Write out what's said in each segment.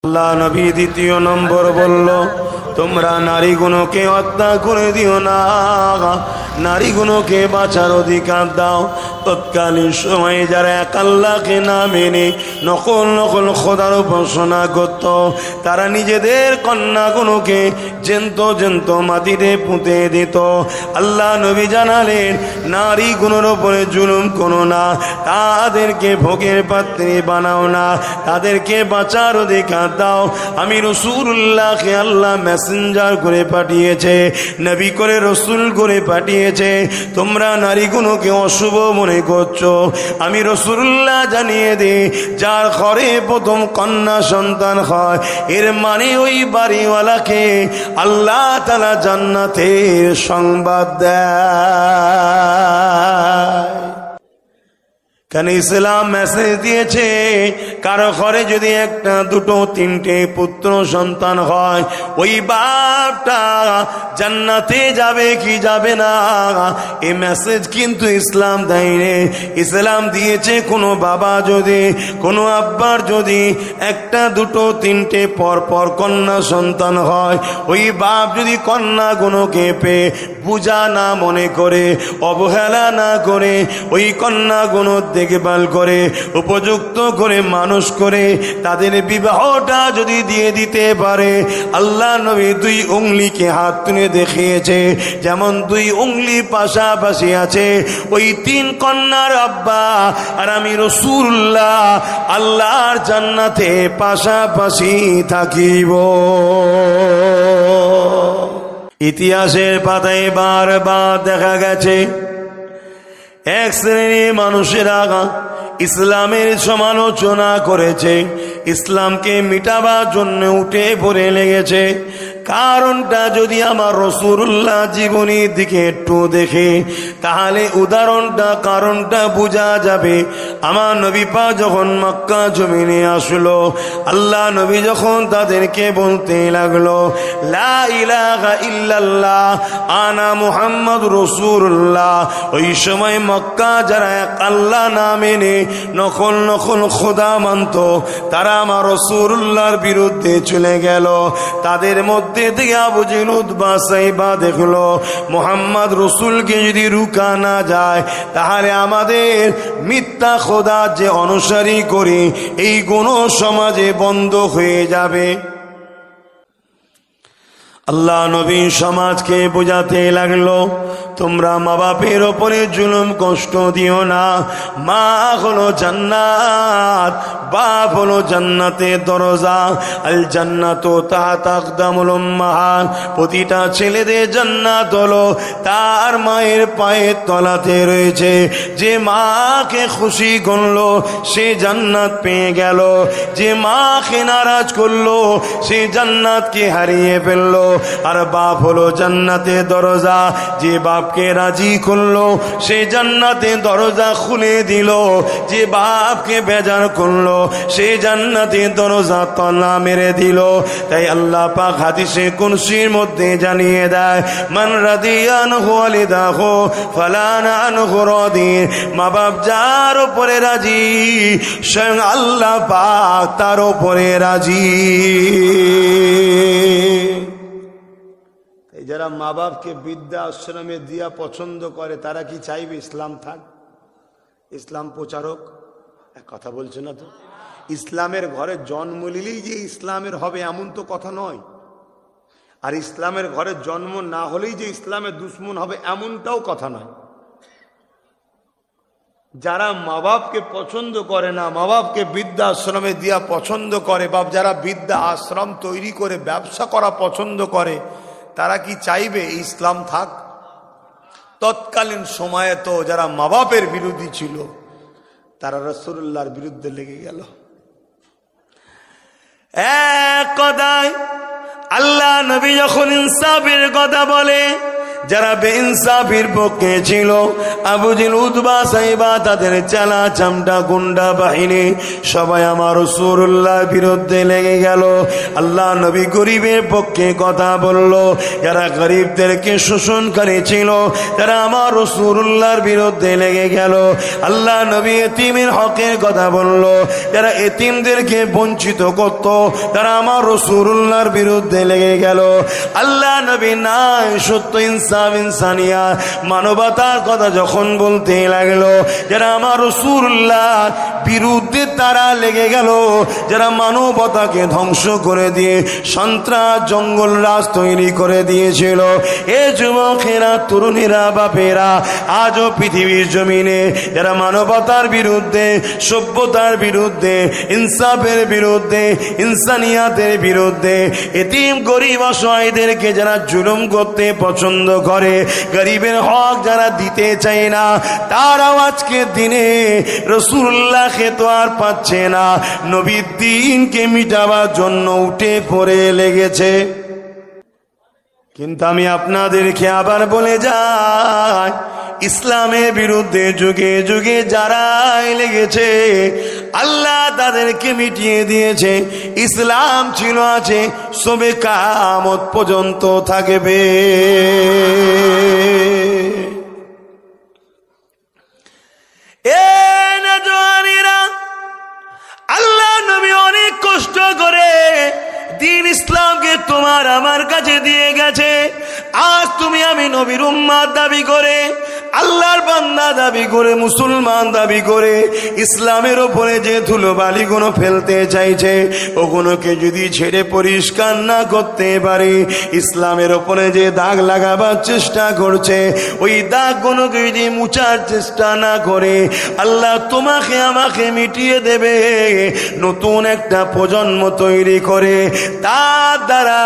আল্লাহ নবী দ্বিতীয় নম্বর বলল, তোমরা নারীগুলোকে হত্যা করে দিও না, নারীগুলোকে বাঁচার অধিকার দাও। তৎকালীন সময়ে যারা এক আল্লাহকে না মেনে নকল নকল খোদার উপাসনা করত, তারা নিজেদের কন্যাগুলোকে জ্যান্ত মাটিতে পুঁতে দিত। আল্লাহ নবী জানালেন, নারীগুলোর উপরে জুলুম করো না, তাদেরকে ভোগের পাত্রী বানাও না, তাদেরকে বাঁচার অধিকার দাও। আমি রাসূলুল্লাহকে আল্লাহ মেসেঞ্জার করে পাঠিয়েছে, নবী করে রসুল করে পাঠিয়েছে। তোমরা নারীগুলোকে অশুভ মনে করছো, আমি রাসূলুল্লাহ জানিয়ে দিই, যার ঘরে প্রথম কন্যা সন্তান হয়, এর মানে ওই বাড়িওয়ালাকে আল্লাহ তাআলা জান্নাতের সংবাদ দেয়। কেন ইসলাম মেসেজ দিয়েছে, কারো ঘরে যদি একটা দুটো তিনটে পুত্র সন্তান হয়, ওই বাপটা জান্নাতে যাবে কি যাবে না, এই মেসেজ কিন্তু ইসলাম দেয়নি। ইসলাম দিয়েছে কোনো বাবা যদি, কোনো আব্বার যদি একটা দুটো তিনটে পর কন্যা সন্তান হয়, ওই বাপ যদি কন্যাগুলোকে পেয়ে পূজা না মনে করে, অবহেলা না করে, ওই কন্যাগুলো দেখভাল করে উপযুক্ত করে মানুষ করে তাদের বিবাহটা যদি দিয়ে দিতে পারে, আল্লাহ নবী দুই উঙ্গলিকে হাত তুলে দেখিয়েছে, যেমন দুই উঙ্গলি পাশাপাশি আছে, ওই তিন কন্যার আব্বা আর আমি রাসূলুল্লাহ আল্লাহর জান্নাতে পাশাপাশি থাকিব। ইতিহাসের পাতায় বারবার দেখা গেছে, এক শ্রেণীর মানুষেরা ইসলামের সমালোচনা করেছে, ইসলামকে মিটাবার জন্য উঠে পড়ে লেগেছে। কারণটা যদি আমার রাসূলুল্লাহ জীবনীর দিকে একটু দেখে, তাহলে উদাহরণটা কারণটা বোঝা যাবে। আমার নবী পাক যখন মক্কা জমিনে আসলো, আল্লাহ নবী যখন তাদেরকে বলতে লাগলো, লা ইলাহা ইল্লাল্লাহ আনা মুহাম্মাদুর রাসূলুল্লাহ, ওই সময় মক্কা যারা এক আল্লাহ না মেনে নকল খোদা মানত, তারা আমার রাসূলুল্লাহর বিরুদ্ধে চলে গেল। তাদের মধ্যে থেকে আবু জেহেল উতবা সাইবা দেখলো, মুহাম্মদ রাসূলকে যদি রুকা না যায়, তাহলে আমাদের মিথ্যা খোদা যে অনুসারী করি, এই গুণ সমাজে বন্ধ হয়ে যাবে। আল্লাহ নবী সমাজকে বোঝাতে লাগলো, তোমরা মা বাপের ওপরে জুলুম কষ্ট দিও না। মা হলো জান্নাত, বাপ হলো জান্নাতের দরজা। আল জান্নাতু তাহতা আকদামুল উম্মাহাত, প্রতিটা ছেলেদের জান্নাত হলো তার মায়ের পায়ের তলাতে রয়েছে। যে মাকে খুশি করলো সে জান্নাত পেয়ে গেল, যে মাকে নারাজ করলো সে জান্নাতকে হারিয়ে ফেললো। আর বাপ হলো জান্নাতের দরজা, যে বাপকে রাজি করলো সে জান্নাতের দরজা খুলে দিল, যে বাপকে বেজার করলো সে জান্নাতের দরজা তালা মেরে দিল। তাই আল্লাহ পাক হাদিসে কুরসির মধ্যে জানিয়ে দেয়, মান রাদিয়ানহু ওয়ালিদাহু ফালানা আনহু রাদিন, মা বাপ যার উপরে রাজি স্বয়ং আল্লাহ পাক তার উপরে রাজি। যারা মা বাপকে বৃদ্ধা আশ্রমে দিয়া পছন্দ করে, তারা কি চাইবে ইসলাম থাক, ইসলাম প্রচারক? কথা বলছে না তো। ইসলামের ঘরে জন্ম নিলেই যে ইসলামের হবে এমন তো কথা নয়, আর ইসলামের ঘরে জন্ম না হলেই যে ইসলামের দুশ্মন হবে এমনটাও কথা নয়। যারা মা বাপকে পছন্দ করে না, মা বাপকে বৃদ্ধা আশ্রমে দিয়া পছন্দ করে, বাপ যারা বৃদ্ধা আশ্রম তৈরি করে ব্যবসা করা পছন্দ করে, তারা কি চাইবে ইসলাম থাক? তৎকালীন সময়ে তো যারা মা বাপের বিরোধী ছিল, তারা রাসূলুল্লাহর বিরুদ্ধে লেগে গেল। এক কথায় আল্লাহ নবী যখন ইনসাফের কথা বলে, যারা বেইনসাফির পক্ষে ছিল, আবু জেহেল, উতবা, সাইবা, তাদের চালা চামটা গুন্ডা বাহিনী সবাই আমার রাসূলুল্লাহর বিরুদ্ধে লেগে গেল। আল্লাহ নবী গরিবের পক্ষে কথা বলল। যারা গরিবদেরকে শোষণকারী ছিল তারা আমার রাসূলুল্লাহর বিরুদ্ধে লেগে গেল। আল্লাহ নবী এতিমের হকের কথা বলল। যারা এতিমদেরকে বঞ্চিত করত তারা আমার রাসূলুল্লাহর বিরুদ্ধে লেগে গেল। আল্লাহ নবী নাই সত্য, ইনসাফ, ইনসানিয়া, মানবতার কথা যখন বলতে লাগলো, যারা আমার রাসূলুল্লাহর বিরুদ্ধে তারা লেগে গেল, যারা মানবতাকে ধ্বংস করে দিয়ে সন্ত্রাস, জঙ্গল রাজ তৈরি করে দিয়েছিল। এ যুবকেরা, তরুণীরা, বাপেরা, আজও পৃথিবীর জমিনে যারা মানবতার বিরুদ্ধে, সভ্যতার বিরুদ্ধে, ইনসাফের বিরুদ্ধে, ইনসানিয়াতের বিরুদ্ধে, এতিম গরিব অসহায়দেরকে যারা জুলুম করতে পছন্দ করে, গরিবের হক যারা দিতে চায় না, তারাও আজকের দিনে রাসূলুল্লাহকে তো আর পাচ্ছে না, নবীর দ্বীনকে মিটাবার জন্য উঠে পড়ে লেগেছে। কিন্তু আমি আপনাদেরকে আবার বলে যাই, ইসলামের বিরুদ্ধে যুগে যুগে যারাই লেগেছে আল্লাহ তাদেরকে মিটিয়ে দিয়েছে। ইসলাম ছিল, আছে, সবে কিয়ামত পর্যন্ত থাকবে। আল্লাহ নবী অনেক কষ্ট করে দ্বীন ইসলামকে তোমার আমার কাছে দিয়ে গেছে। আজ তুমি আমি নবীর উম্মত দাবি করে, আল্লাহর বান্দা দাবি করে, মুসলমান দাবি করে ইসলামের ওপরে যে ধুলোবালিগুলো ফেলতে চাইছে, ওগুলোকে যদি ছেড়ে পরিষ্কার না করতে পারে, ইসলামের ওপরে যে দাগ লাগাবার চেষ্টা করছে, ওই দাগগুলোকে যদি মুছার চেষ্টা না করে, আল্লাহ তোমাকে আমাকে মিটিয়ে দেবে নতুন একটা প্রজন্ম তৈরি করে। তার দ্বারা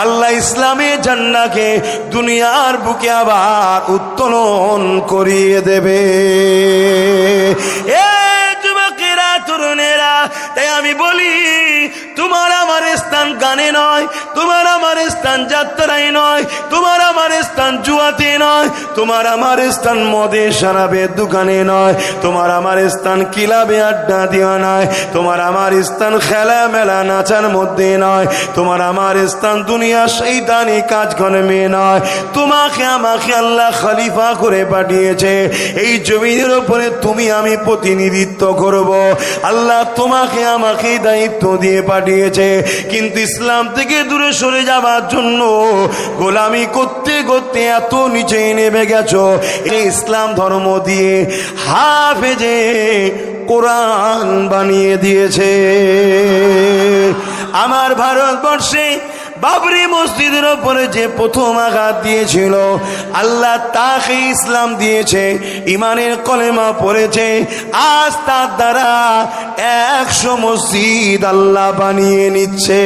আল্লাহ ইসলামের ঝান্ডাকে দুনিয়ার বুকে আবার উত্তোলন করিয়ে দেবে। যুবকেরা, তরুণেরা, তাই আমি বলি, তোমার আমার স্থান গানে নয়, তোমার আমার স্থান যাত্রায় নয়, তোমার আমার স্থান জুয়াতে নয়, তোমার আমার স্থান মদে শরাবের দোকানে নয়, তোমার আমার স্থান ক্লাবে আড্ডা দেওয়া নয়, তোমার আমার স্থান খেলা মেলা নাচার মধ্যে নয়, তোমার আমার স্থান দুনিয়া শয়তানি কাজকর্মে নয়। তোমাকে আমাকে আল্লাহ খলিফা করে পাঠিয়েছে, এই জমিনের উপরে তুমি আমি প্রতিনিধিত্ব করব। আল্লাহ তোমাকে আমাকে দায়িত্ব দিয়ে পাঠিয়েছে, কিন্তু ইসলাম থেকে দূরে সরে যাবার জন্য গোলামি করতে করতে এত নিচে নেমে গেছো, এই ইসলাম ধর্ম দিয়ে হাফেজে কোরআন বানিয়ে দিয়েছে। আমার ভারতবর্ষে বাবরি মসজিদের উপরে যে প্রথম আঘাত দিয়েছিল, আল্লাহ তাকে ইসলাম দিয়েছে, ইমানের কলেমা পড়েছে। আজ তার দ্বারা 100 মসজিদ আল্লাহ বানিয়ে নিচ্ছে।